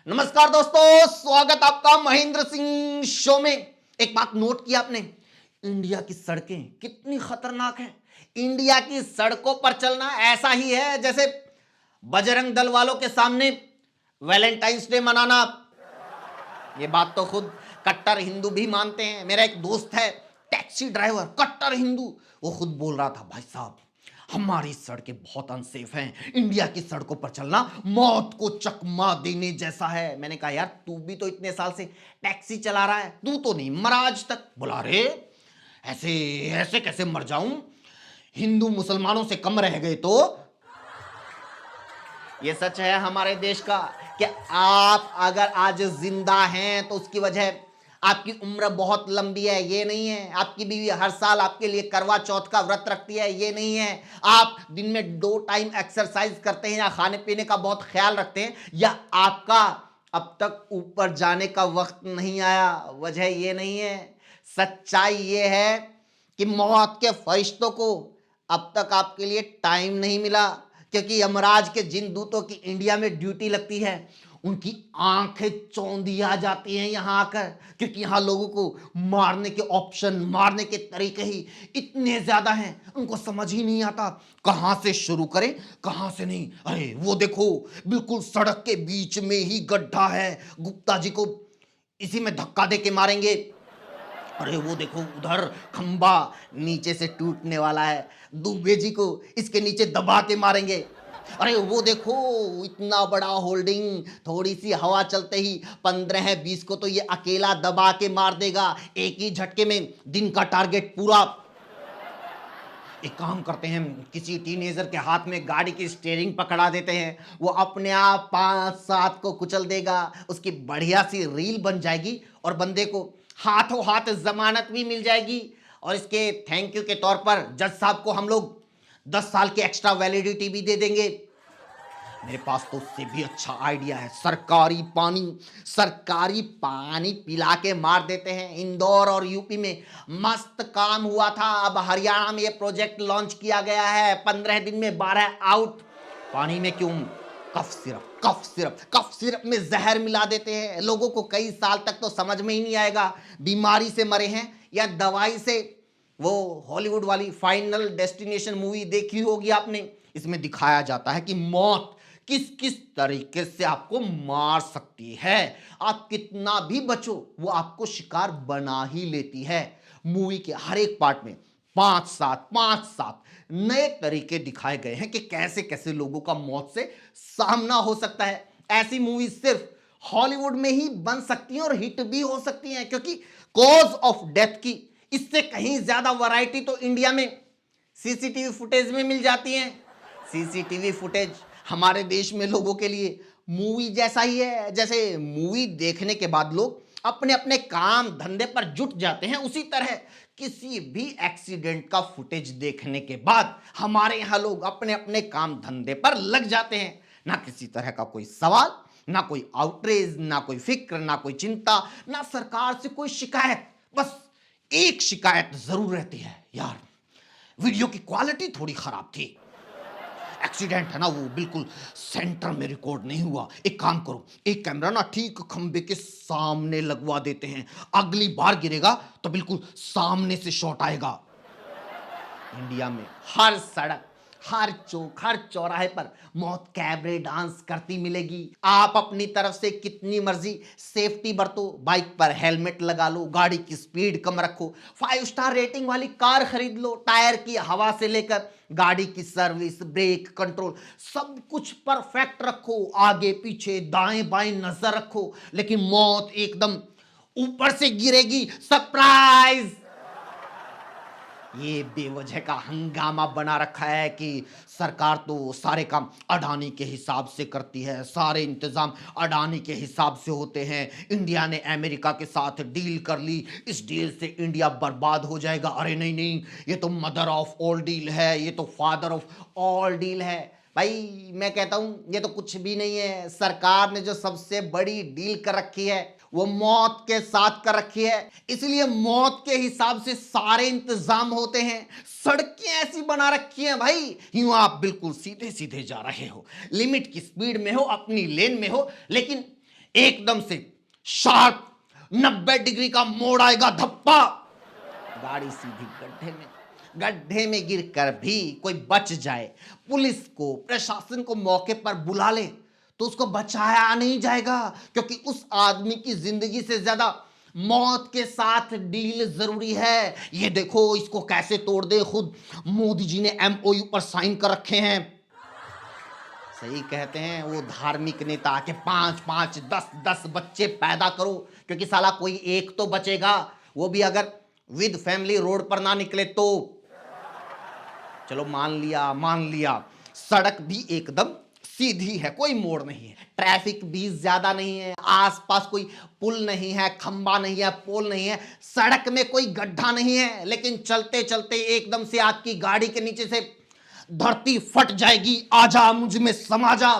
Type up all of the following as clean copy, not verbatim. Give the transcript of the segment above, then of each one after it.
नमस्कार दोस्तों, स्वागत आपका महेंद्र सिंह शो में। एक बात नोट की आपने, इंडिया की सड़कें कितनी खतरनाक हैं। इंडिया की सड़कों पर चलना ऐसा ही है जैसे बजरंग दल वालों के सामने वैलेंटाइंस डे मनाना। ये बात तो खुद कट्टर हिंदू भी मानते हैं। मेरा एक दोस्त है टैक्सी ड्राइवर, कट्टर हिंदू, वो खुद बोल रहा था, भाई साहब हमारी सड़कें बहुत अनसेफ हैं, इंडिया की सड़कों पर चलना मौत को चकमा देने जैसा है। मैंने कहा यार तू भी तो इतने साल से टैक्सी चला रहा है, तू तो नहीं मरा आज तक। बोला रे ऐसे ऐसे कैसे मर जाऊं, हिंदू मुसलमानों से कम रह गए तो। ये सच है हमारे देश का कि आप अगर आज जिंदा हैं तो उसकी वजह आपकी उम्र बहुत लंबी है, ये नहीं है। आपकी बीवी हर साल आपके लिए करवा चौथ का व्रत रखती है, ये नहीं है। आप दिन में 2 टाइम एक्सरसाइज करते हैं या खाने पीने का बहुत ख्याल रखते हैं, या आपका अब तक ऊपर जाने का वक्त नहीं आया, वजह ये नहीं है। सच्चाई ये है कि मौत के फरिश्तों को अब तक आपके लिए टाइम नहीं मिला, क्योंकि यमराज के जिन दूतों की इंडिया में ड्यूटी लगती है उनकी आंखें चौंधी आ जाती हैं यहां आकर, क्योंकि यहां लोगों को मारने के ऑप्शन, मारने के तरीके ही इतने ज्यादा हैं, उनको समझ ही नहीं आता कहां से शुरू करें कहां से नहीं। अरे वो देखो, बिल्कुल सड़क के बीच में ही गड्ढा है, गुप्ता जी को इसी में धक्का दे के मारेंगे। अरे वो देखो उधर खंबा नीचे से टूटने वाला है, दुबे जी को इसके नीचे दबा के मारेंगे। अरे वो देखो इतना बड़ा होल्डिंग, थोड़ी सी हवा चलते ही 15-20 को तो ये अकेला दबा के मार देगा, एक ही झटके में दिन का टारगेट पूरा। एक काम करते हैं, किसी टीनेजर के हाथ में गाड़ी की स्टीयरिंग पकड़ा देते हैं, वो अपने आप 5-7 को कुचल देगा, उसकी बढ़िया सी रील बन जाएगी और बंदे को हाथों हाथ जमानत भी मिल जाएगी। और इसके थैंक यू के तौर पर जज साहब को हम लोग 10 साल की एक्स्ट्रा वैलिडिटी भी दे देंगे। मेरे पास तो उससे भी अच्छा आइडिया है, सरकारी पानी पिला के मार देते हैं। इंदौर और यूपी में मस्त काम हुआ था, अब हरियाणा में ये प्रोजेक्ट लॉन्च किया गया है। 15 दिन में 12 आउट। पानी में क्यों कफ सिरप में जहर मिला देते हैं, लोगों को कई साल तक तो समझ में ही नहीं आएगा बीमारी से मरे हैं या दवाई से। वो हॉलीवुड वाली फाइनल डेस्टिनेशन मूवी देखी होगी आपने, इसमें दिखाया जाता है कि मौत किस किस तरीके से आपको मार सकती है। आप कितना भी बचो वो आपको शिकार बना ही लेती है। मूवी के हर एक पार्ट में 5-7 नए तरीके दिखाए गए हैं कि कैसे कैसे लोगों का मौत से सामना हो सकता है। ऐसी मूवी सिर्फ हॉलीवुड में ही बन सकती हैं और हिट भी हो सकती हैं, क्योंकि कॉज ऑफ डेथ की इससे कहीं ज्यादा वैरायटी तो इंडिया में सीसीटीवी फुटेज में मिल जाती है। सीसीटीवी फुटेज हमारे देश में लोगों के लिए मूवी जैसा ही है। जैसे मूवी देखने के बाद लोग अपने अपने काम धंधे पर जुट जाते हैं, उसी तरह किसी भी एक्सीडेंट का फुटेज देखने के बाद हमारे यहां लोग अपने अपने काम धंधे पर लग जाते हैं। ना किसी तरह का कोई सवाल, ना कोई आउटरीच, ना कोई फिक्र, ना कोई चिंता, ना सरकार से कोई शिकायत। बस एक शिकायत जरूर रहती है, यार वीडियो की क्वालिटी थोड़ी खराब थी। एक्सीडेंट है ना वो बिल्कुल सेंटर में रिकॉर्ड नहीं हुआ। एक काम करो, एक कैमरा ना ठीक खंबे के सामने लगवा देते हैं, अगली बार गिरेगा तो बिल्कुल सामने से शॉट आएगा। इंडिया में हर सड़क, हर चौक, हर चौराहे पर मौत कैबरे डांस करती मिलेगी। आप अपनी तरफ से कितनी मर्जी सेफ्टी बरतो, बाइक पर हेलमेट लगा लो, गाड़ी की स्पीड कम रखो, 5 स्टार रेटिंग वाली कार खरीद लो, टायर की हवा से लेकर गाड़ी की सर्विस, ब्रेक कंट्रोल सब कुछ परफेक्ट रखो, आगे पीछे दाएं बाएं नजर रखो, लेकिन मौत एकदम ऊपर से गिरेगी, सरप्राइज। ये बेवजह का हंगामा बना रखा है कि सरकार तो सारे काम अडानी के हिसाब से करती है, सारे इंतजाम अडानी के हिसाब से होते हैं। इंडिया ने अमेरिका के साथ डील कर ली, इस डील से इंडिया बर्बाद हो जाएगा। अरे नहीं नहीं, ये तो मदर ऑफ ऑल डील है, ये तो फादर ऑफ ऑल डील है। भाई मैं कहता हूं ये तो कुछ भी नहीं है। सरकार ने जो सबसे बड़ी डील कर रखी है वो मौत के साथ कर रखी है, इसलिए मौत के हिसाब से सारे इंतजाम होते हैं। सड़कें ऐसी बना रखी हैं भाई, यूं आप बिल्कुल सीधे सीधे जा रहे हो, लिमिट की स्पीड में हो, अपनी लेन में हो, लेकिन एकदम से शार्प 90 डिग्री का मोड़ आएगा, धप्पा, गाड़ी सीधी गड्ढे में गिरकर भी कोई बच जाए, पुलिस को, प्रशासन को मौके पर बुला ले तो उसको बचाया नहीं जाएगा, क्योंकि उस आदमी की जिंदगी से ज्यादा मौत के साथ डील जरूरी है। ये देखो इसको कैसे तोड़ दे, खुद मोदी जी ने MOU पर साइन कर रखे हैं। सही कहते हैं वो धार्मिक नेता के 5-5, 10-10 बच्चे पैदा करो, क्योंकि साला कोई एक तो बचेगा, वो भी अगर विद फैमिली रोड पर ना निकले तो। चलो मान लिया सड़क भी एकदम सीधी है, कोई मोड़ नहीं है, ट्रैफिक भी ज्यादा नहीं है, आसपास कोई पुल नहीं है, खंबा नहीं है, पोल नहीं है, सड़क में कोई गड्ढा नहीं है, लेकिन चलते चलते एकदम से आपकी गाड़ी के नीचे से धरती फट जाएगी, आजा मुझ में समा जा।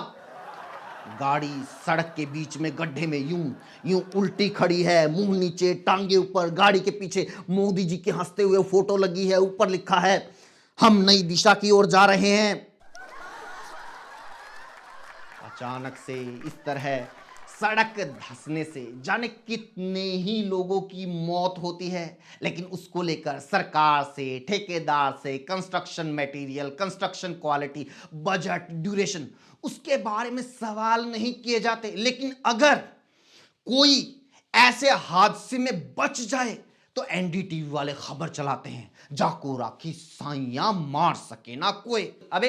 गाड़ी सड़क के बीच में गड्ढे में यूं उल्टी खड़ी है, मुंह नीचे, टांगे ऊपर, गाड़ी के पीछे मोदी जी के हंसते हुए फोटो लगी है, ऊपर लिखा है हम नई दिशा की ओर जा रहे हैं। अचानक से इस तरह सड़क धंसने से जाने कितने ही लोगों की मौत होती है, लेकिन उसको लेकर सरकार से, ठेकेदार से, construction material, construction quality, budget, duration, उसके बारे में सवाल नहीं किए जाते। लेकिन अगर कोई ऐसे हादसे में बच जाए तो NDTV वाले खबर चलाते हैं, जाको राखी साइयां मार सके ना कोई। अबे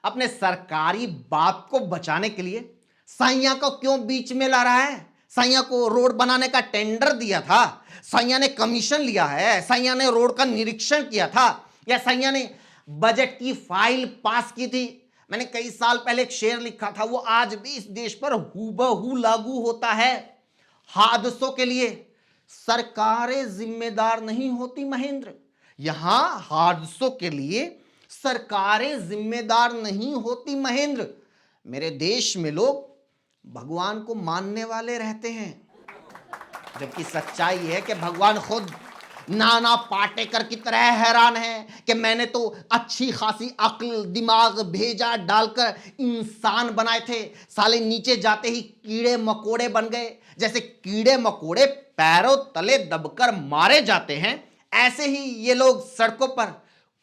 अपने सरकारी बाप को बचाने के लिए साइयां को क्यों बीच में ला रहा है? साइयां को रोड बनाने का टेंडर दिया था, साइयां ने कमीशन लिया है, साइयां ने रोड का निरीक्षण किया था, या साइयां ने बजट की फाइल पास की थी? मैंने कई साल पहले एक शेर लिखा था, वो आज भी इस देश पर हूबहू लागू होता है। हादसों के लिए सरकारें जिम्मेदार नहीं होती महेंद्र, यहां हादसों के लिए सरकारें जिम्मेदार नहीं होती महेंद्र। मेरे देश में लोग भगवान को मानने वाले रहते हैं, जबकि सच्चाई है कि भगवान खुद नाना पाटेकर की तरह हैरान है कि मैंने तो अच्छी खासी अक्ल, दिमाग, भेजा डालकर इंसान बनाए थे, साले नीचे जाते ही कीड़े मकोड़े बन गए। जैसे कीड़े मकोड़े पैरों तले दबकर मारे जाते हैं, ऐसे ही ये लोग सड़कों पर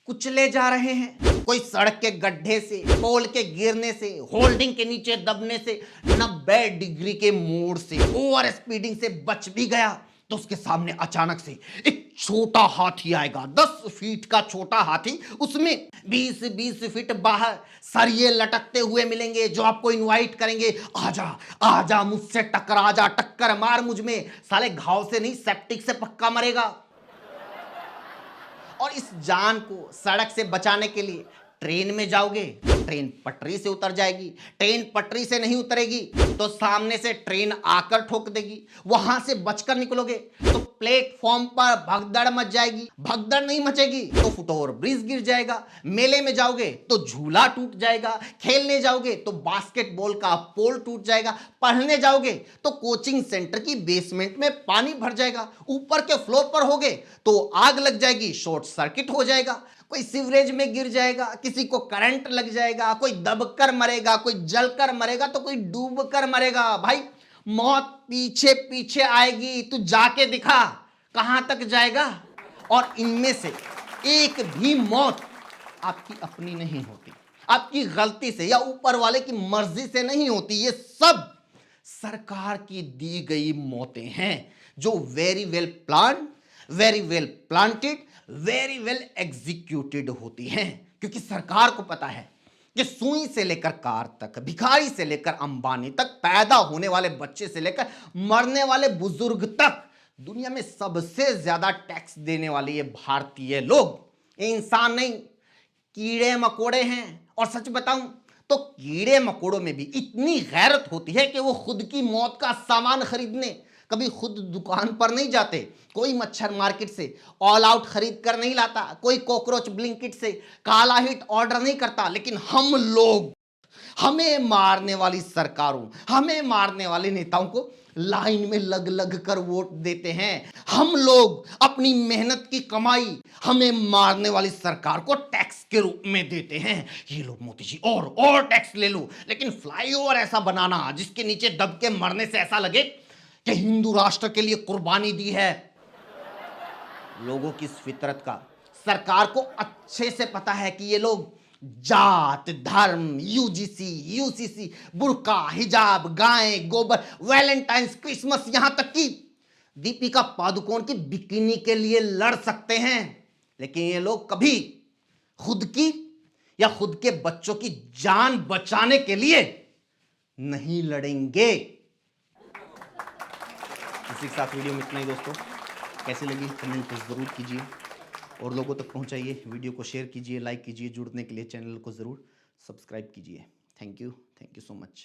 कुचले जा रहे हैं। कोई सड़क के गड्ढे से, पोल के गिरने से, होल्डिंग के नीचे दबने से, 90 डिग्री के मोड़ से, ओवर स्पीडिंग से बच भी गया तो उसके सामने अचानक से एक छोटा हाथी आएगा, 10 फीट का छोटा हाथी, उसमें 20-20 फीट बाहर सरिये लटकते हुए मिलेंगे जो आपको इनवाइट करेंगे, आजा आजा मुझसे टकरा जा, टक्कर मार मुझ में, साले घाव से नहीं सेप्टिक से पक्का मरेगा। और इस जान को सड़क से बचाने के लिए ट्रेन में जाओगे तो ट्रेन पटरी से उतर जाएगी, ट्रेन पटरी से नहीं उतरेगी तो सामने से ट्रेन आकर ठोक देगी, वहां से बचकर निकलोगे तो प्लेटफॉर्म पर भगदड़ मच जाएगी, भगदड़ नहीं मचेगी तो फुटओवर ब्रिज गिर जाएगा, मेले में जाओगे तो झूला टूट जाएगा, खेलने जाओगे तो बास्केटबॉल का पोल टूट जाएगा, पढ़ने जाओगे तो कोचिंग सेंटर की बेसमेंट में पानी भर जाएगा, ऊपर के फ्लोर पर होगे तो आग लग जाएगी, शॉर्ट सर्किट हो जाएगा, कोई सीवरेज में गिर जाएगा, किसी को करंट लग जाएगा, कोई दबकर मरेगा, कोई जलकर मरेगा तो कोई डूबकर मरेगा। भाई मौत पीछे पीछे आएगी, तू जाके दिखा कहां तक जाएगा। और इनमें से एक भी मौत आपकी अपनी नहीं होती, आपकी गलती से या ऊपर वाले की मर्जी से नहीं होती, ये सब सरकार की दी गई मौतें हैं जो very well plan, very well planted, very well executed होती हैं, क्योंकि सरकार को पता है कि सुई से लेकर कार तक, भिखारी से लेकर अंबानी तक, पैदा होने वाले बच्चे से लेकर मरने वाले बुजुर्ग तक, दुनिया में सबसे ज्यादा टैक्स देने वाले ये भारतीय लोग, ये इंसान नहीं कीड़े मकोड़े हैं। और सच बताऊं तो कीड़े मकोड़ों में भी इतनी गैरत होती है कि वो खुद की मौत का सामान खरीदने कभी खुद दुकान पर नहीं जाते, कोई मच्छर मार्केट से ऑल आउट खरीद कर नहीं लाता, कोई कॉकरोच ब्लिंकिट से काला हिट ऑर्डर नहीं करता, लेकिन हम लोग हमें मारने वाली सरकारों, हमें मारने वाले नेताओं को लाइन में लग लग कर वोट देते हैं। हम लोग अपनी मेहनत की कमाई हमें मारने वाली सरकार को टैक्स के रूप में देते हैं। ये लो मोदी जी, और टैक्स ले लो, लेकिन फ्लाईओवर ऐसा बनाना जिसके नीचे दब के मरने से ऐसा लगे कि हिंदू राष्ट्र के लिए कुर्बानी दी है। लोगों की इस फितरत का सरकार को अच्छे से पता है कि ये लोग जात, धर्म, यूजीसी, यूसीसी, बुर्का, हिजाब, गाय, गोबर, वैलेंटाइंस, क्रिसमस, यहां तक कि दीपिका पादुकोण की बिकिनी के लिए लड़ सकते हैं, लेकिन ये लोग कभी खुद की या खुद के बच्चों की जान बचाने के लिए नहीं लड़ेंगे। इसी के साथ वीडियो में इतना ही दोस्तों। कैसी लगी कमेंट तो ज़रूर कीजिए और लोगों तक पहुंचाइए। वीडियो को शेयर कीजिए, लाइक कीजिए। जुड़ने के लिए चैनल को ज़रूर सब्सक्राइब कीजिए। Thank you so much.